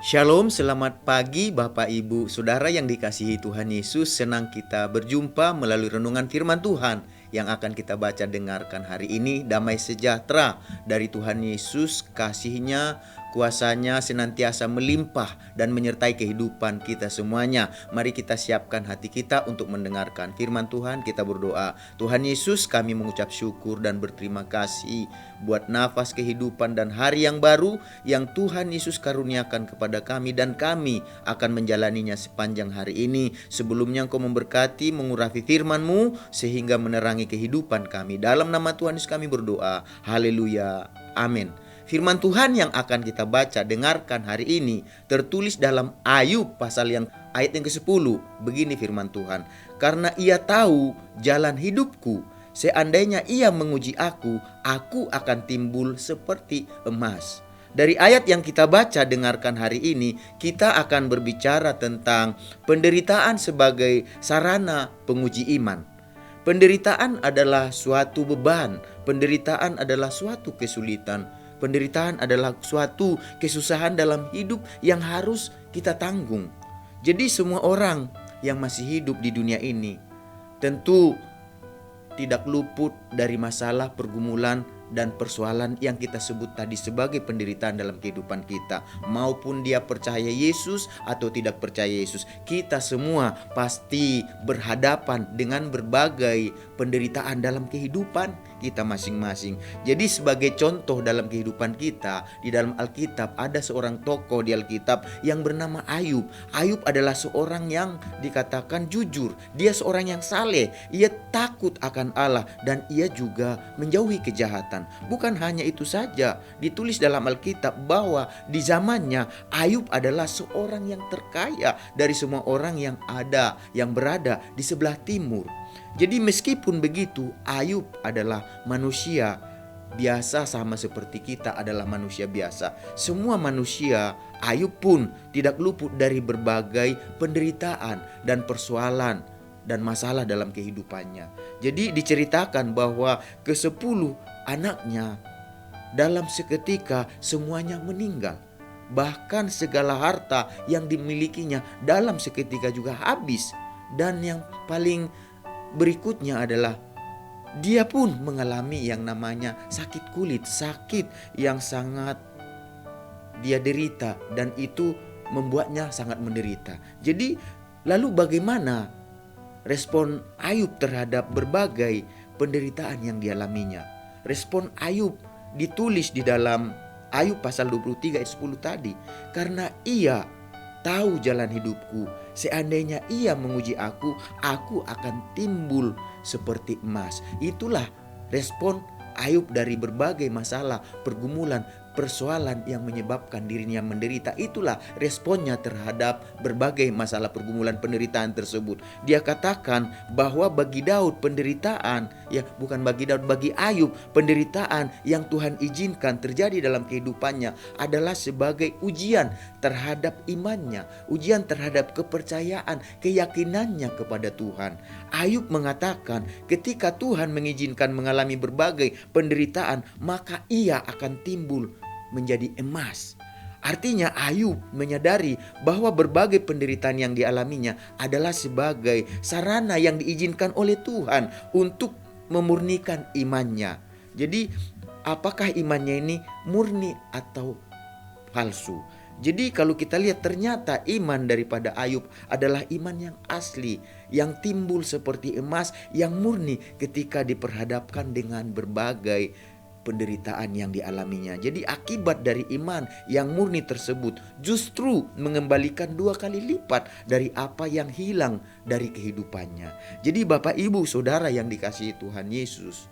Shalom, selamat pagi Bapak Ibu Saudara yang dikasihi Tuhan Yesus. Senang kita berjumpa melalui renungan firman Tuhan yang akan kita baca dengarkan hari ini. Damai sejahtera dari Tuhan Yesus, kasih-Nya, kuasa-Nya senantiasa melimpah dan menyertai kehidupan kita semuanya. Mari kita siapkan hati kita untuk mendengarkan firman Tuhan. Kita berdoa. Tuhan Yesus, kami mengucap syukur dan berterima kasih buat nafas kehidupan dan hari yang baru yang Tuhan Yesus karuniakan kepada kami, dan kami akan menjalaninya sepanjang hari ini. Sebelumnya Engkau memberkati, mengurapi firman-Mu sehingga menerangi kehidupan kami. Dalam nama Tuhan Yesus kami berdoa. Haleluya. Amin. Firman Tuhan yang akan kita baca dengarkan hari ini tertulis dalam Ayub ayat yang ke-10. Begini firman Tuhan. Karena ia tahu jalan hidupku, seandainya ia menguji aku akan timbul seperti emas. Dari ayat yang kita baca dengarkan hari ini, kita akan berbicara tentang penderitaan sebagai sarana penguji iman. Penderitaan adalah suatu beban, penderitaan adalah suatu kesulitan, penderitaan adalah suatu kesusahan dalam hidup yang harus kita tanggung. Jadi semua orang yang masih hidup di dunia ini tentu tidak luput dari masalah, pergumulan, dan persoalan yang kita sebut tadi sebagai penderitaan dalam kehidupan kita. Maupun dia percaya Yesus atau tidak percaya Yesus, kita semua pasti berhadapan dengan berbagai penderitaan dalam kehidupan kita masing-masing. Jadi sebagai contoh dalam kehidupan kita, di dalam Alkitab ada seorang tokoh di Alkitab yang bernama Ayub. Ayub adalah seorang yang dikatakan jujur. Dia seorang yang saleh. Ia takut akan Allah dan ia juga menjauhi kejahatan. Bukan hanya itu saja, ditulis dalam Alkitab bahwa di zamannya Ayub adalah seorang yang terkaya dari semua orang yang berada di sebelah timur. Jadi meskipun begitu, Ayub adalah manusia biasa, sama seperti kita adalah manusia biasa. Semua manusia, Ayub pun tidak luput dari berbagai penderitaan dan persoalan dan masalah dalam kehidupannya. Jadi diceritakan bahwa ke-10 anaknya dalam seketika semuanya meninggal. Bahkan segala harta yang dimilikinya dalam seketika juga habis. Dan yang paling berikutnya adalah dia pun mengalami yang namanya sakit kulit, sakit yang sangat dia derita, dan itu membuatnya sangat menderita. Jadi lalu bagaimana respon Ayub terhadap berbagai penderitaan yang dialaminya? Respon Ayub ditulis di dalam Ayub pasal 23 ayat 10 tadi. Karena ia tahu jalan hidupku, seandainya ia menguji aku akan timbul seperti emas. Itulah respon Ayub dari berbagai masalah, pergumulan, persoalan yang menyebabkan dirinya menderita. Itulah responnya terhadap berbagai masalah, pergumulan, penderitaan tersebut. Dia katakan bahwa bagi Daud penderitaan, bagi Ayub penderitaan yang Tuhan izinkan terjadi dalam kehidupannya adalah sebagai ujian terhadap imannya, ujian terhadap kepercayaan, keyakinannya kepada Tuhan. Ayub mengatakan ketika Tuhan mengizinkan mengalami berbagai penderitaan, maka ia akan timbul menjadi emas. Artinya Ayub menyadari bahwa berbagai penderitaan yang dialaminya adalah sebagai sarana yang diizinkan oleh Tuhan untuk memurnikan imannya. Jadi apakah imannya ini murni atau palsu? Jadi kalau kita lihat, ternyata iman daripada Ayub adalah iman yang asli, yang timbul seperti emas, yang murni ketika diperhadapkan dengan berbagai penderitaan yang dialaminya. Jadi akibat dari iman yang murni tersebut justru mengembalikan 2 kali lipat dari apa yang hilang dari kehidupannya. Jadi Bapak Ibu Saudara yang dikasihi Tuhan Yesus,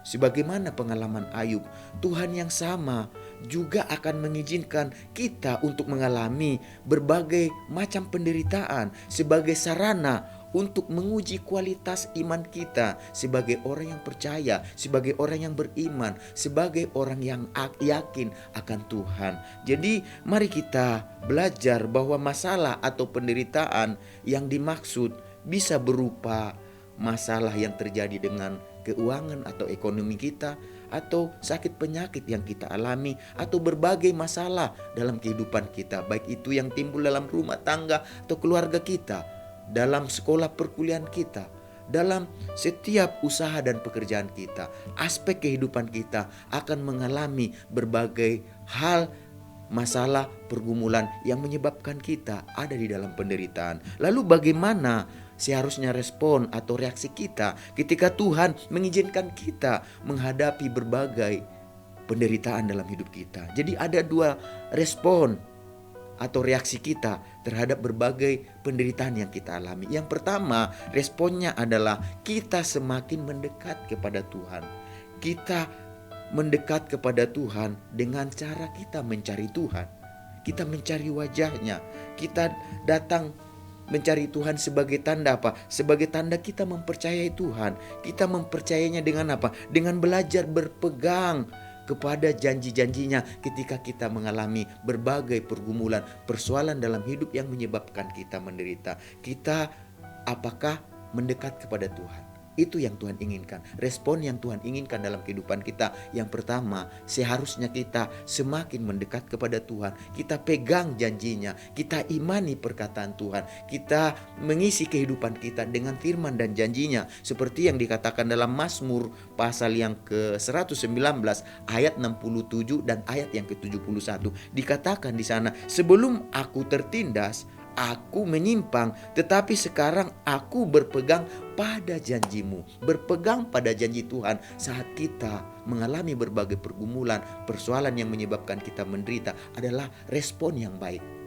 sebagaimana pengalaman Ayub, Tuhan yang sama juga akan mengizinkan kita untuk mengalami berbagai macam penderitaan sebagai sarana untuk menguji kualitas iman kita sebagai orang yang percaya, sebagai orang yang beriman, sebagai orang yang yakin akan Tuhan. Jadi mari kita belajar bahwa masalah atau penderitaan yang dimaksud bisa berupa masalah yang terjadi dengan keuangan atau ekonomi kita, atau sakit penyakit yang kita alami, atau berbagai masalah dalam kehidupan kita, baik itu yang timbul dalam rumah tangga atau keluarga kita, dalam sekolah perkuliahan kita, dalam setiap usaha dan pekerjaan kita, aspek kehidupan kita akan mengalami berbagai hal, masalah, pergumulan yang menyebabkan kita ada di dalam penderitaan. Lalu bagaimana seharusnya respon atau reaksi kita ketika Tuhan mengizinkan kita menghadapi berbagai penderitaan dalam hidup kita? Jadi ada dua respon atau reaksi kita terhadap berbagai penderitaan yang kita alami. Yang pertama, responnya adalah kita semakin mendekat kepada Tuhan. Kita mendekat kepada Tuhan dengan cara kita mencari Tuhan. Kita mencari wajahnya. Kita datang mencari Tuhan sebagai tanda apa? Sebagai tanda kita mempercayai Tuhan. Kita mempercayainya dengan apa? Dengan belajar berpegang kepada janji-janjinya ketika kita mengalami berbagai pergumulan, persoalan dalam hidup yang menyebabkan kita menderita. Kita apakah mendekat kepada Tuhan? Itu yang Tuhan inginkan. Respon yang Tuhan inginkan dalam kehidupan kita. Yang pertama, seharusnya kita semakin mendekat kepada Tuhan. Kita pegang janjinya. Kita imani perkataan Tuhan. Kita mengisi kehidupan kita dengan firman dan janjinya. Seperti yang dikatakan dalam Mazmur pasal yang ke-119 ayat 67 dan ayat yang ke-71. Dikatakan di sana, sebelum aku tertindas, aku menyimpang, tetapi sekarang aku berpegang pada janjimu. Berpegang pada janji Tuhan saat kita mengalami berbagai pergumulan, persoalan yang menyebabkan kita menderita adalah respon yang baik.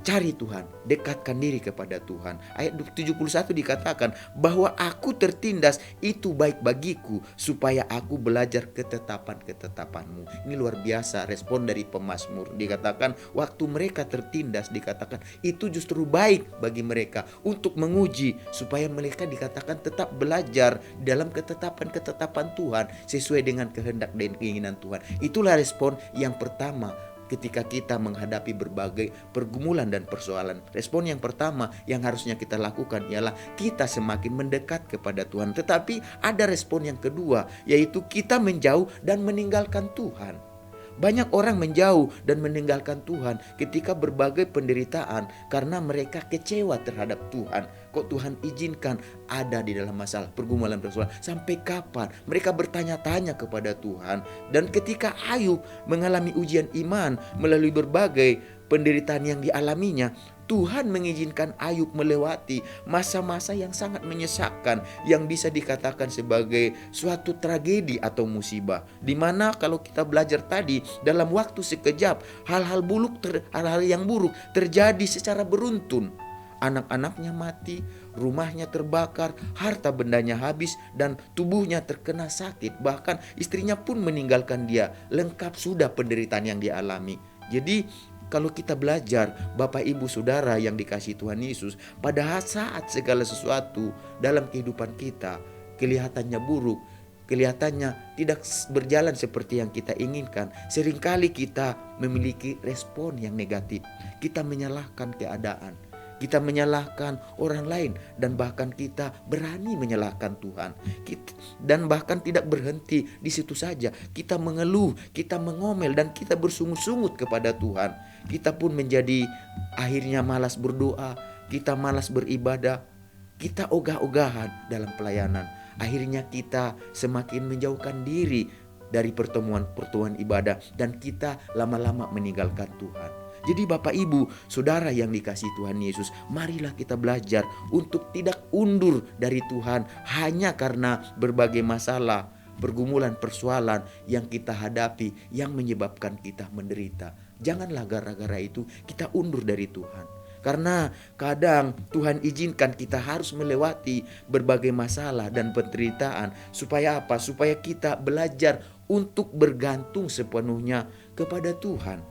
Cari Tuhan, dekatkan diri kepada Tuhan. Ayat 71 dikatakan bahwa aku tertindas itu baik bagiku supaya aku belajar ketetapan-ketetapanmu. Ini luar biasa respon dari pemazmur. Dikatakan waktu mereka tertindas, dikatakan itu justru baik bagi mereka untuk menguji supaya mereka dikatakan tetap belajar dalam ketetapan-ketetapan Tuhan sesuai dengan kehendak dan keinginan Tuhan. Itulah respon yang pertama ketika kita menghadapi berbagai pergumulan dan persoalan. Respon yang pertama yang harusnya kita lakukan ialah kita semakin mendekat kepada Tuhan. Tetapi ada respon yang kedua, yaitu kita menjauh dan meninggalkan Tuhan. Banyak orang menjauh dan meninggalkan Tuhan ketika berbagai penderitaan karena mereka kecewa terhadap Tuhan. Kok Tuhan izinkan ada di dalam masalah pergumulan persoalan? Sampai kapan? Mereka bertanya-tanya kepada Tuhan. Dan ketika Ayub mengalami ujian iman melalui berbagai penderitaan yang dialaminya, Tuhan mengizinkan Ayub melewati masa-masa yang sangat menyesakkan, yang bisa dikatakan sebagai suatu tragedi atau musibah. Di mana kalau kita belajar tadi, dalam waktu sekejap hal-hal yang buruk terjadi secara beruntun. Anak-anaknya mati, rumahnya terbakar, harta bendanya habis, dan tubuhnya terkena sakit. Bahkan istrinya pun meninggalkan dia. Lengkap sudah penderitaan yang dialami. Jadi kalau kita belajar, Bapak Ibu Saudara yang dikasihi Tuhan Yesus, pada saat segala sesuatu dalam kehidupan kita kelihatannya buruk, kelihatannya tidak berjalan seperti yang kita inginkan, seringkali kita memiliki respon yang negatif. Kita menyalahkan keadaan, kita menyalahkan orang lain, dan bahkan kita berani menyalahkan Tuhan. Dan bahkan tidak berhenti di situ saja. Kita mengeluh, kita mengomel, dan kita bersungut-sungut kepada Tuhan. Kita pun menjadi akhirnya malas berdoa, kita malas beribadah, kita ogah-ogahan dalam pelayanan. Akhirnya kita semakin menjauhkan diri dari pertemuan-pertemuan ibadah, dan kita lama-lama meninggalkan Tuhan. Jadi Bapak Ibu Saudara yang dikasihi Tuhan Yesus, marilah kita belajar untuk tidak undur dari Tuhan hanya karena berbagai masalah, pergumulan, persoalan yang kita hadapi yang menyebabkan kita menderita. Janganlah gara-gara itu kita undur dari Tuhan. Karena kadang Tuhan izinkan kita harus melewati berbagai masalah dan penderitaan. Supaya apa? Supaya kita belajar untuk bergantung sepenuhnya kepada Tuhan.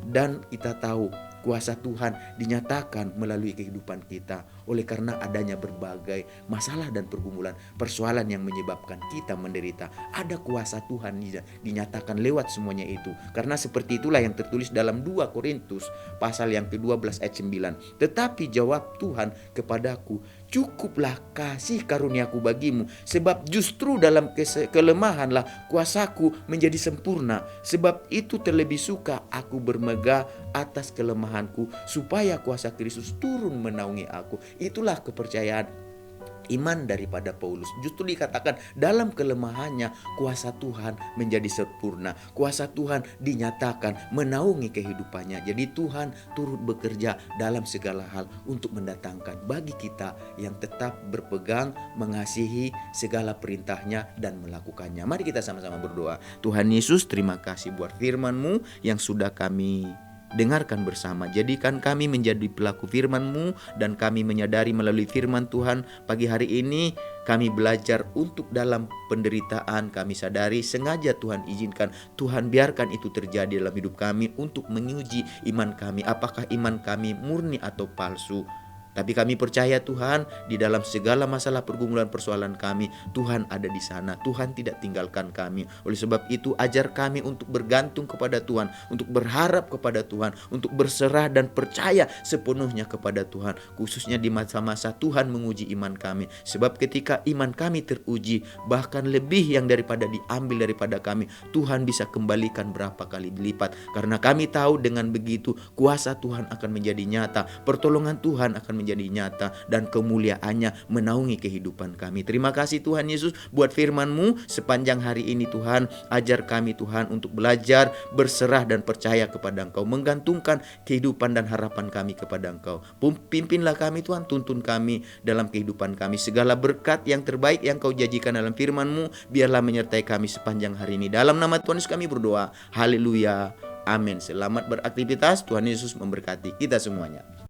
Dan kita tahu kuasa Tuhan dinyatakan melalui kehidupan kita. Oleh karena adanya berbagai masalah dan pergumulan, persoalan yang menyebabkan kita menderita, ada kuasa Tuhan dinyatakan lewat semuanya itu. Karena seperti itulah yang tertulis dalam 2 Korintus pasal yang ke-12 ayat 9. Tetapi jawab Tuhan kepadaku, cukuplah kasih karuniaku bagimu, sebab justru dalam kelemahanlah kuasaku menjadi sempurna. Sebab itu terlebih suka aku bermegah atas kelemahanku, supaya kuasa Kristus turun menaungi aku. Itulah kepercayaan iman daripada Paulus. Justru dikatakan dalam kelemahannya kuasa Tuhan menjadi sempurna. Kuasa Tuhan dinyatakan menaungi kehidupannya. Jadi Tuhan turut bekerja dalam segala hal untuk mendatangkan bagi kita yang tetap berpegang, mengasihi segala perintahnya dan melakukannya. Mari kita sama-sama berdoa. Tuhan Yesus, terima kasih buat firman-Mu yang sudah kami dengarkan bersama. Jadikan kami menjadi pelaku firman-Mu, dan kami menyadari melalui firman Tuhan pagi hari ini kami belajar untuk dalam penderitaan. Kami sadari sengaja Tuhan izinkan, Tuhan biarkan itu terjadi dalam hidup kami untuk menguji iman kami, apakah iman kami murni atau palsu. Tapi kami percaya Tuhan, di dalam segala masalah pergumulan persoalan kami, Tuhan ada di sana. Tuhan tidak tinggalkan kami. Oleh sebab itu ajar kami untuk bergantung kepada Tuhan, untuk berharap kepada Tuhan, untuk berserah dan percaya sepenuhnya kepada Tuhan. Khususnya di masa-masa Tuhan menguji iman kami. Sebab ketika iman kami teruji, bahkan lebih yang daripada diambil daripada kami, Tuhan bisa kembalikan berapa kali lipat. Karena kami tahu dengan begitu kuasa Tuhan akan menjadi nyata, pertolongan Tuhan akan menjadi nyata, dan kemuliaannya menaungi kehidupan kami. Terima kasih Tuhan Yesus buat firman-Mu sepanjang hari ini. Tuhan, ajar kami Tuhan untuk belajar berserah dan percaya kepada Engkau, menggantungkan kehidupan dan harapan kami kepada Engkau. Pimpinlah kami Tuhan, tuntun kami dalam kehidupan kami. Segala berkat yang terbaik yang Kau janjikan dalam firman-Mu biarlah menyertai kami sepanjang hari ini. Dalam nama Tuhan Yesus kami berdoa. Haleluya. Amin. Selamat beraktivitas. Tuhan Yesus memberkati kita semuanya.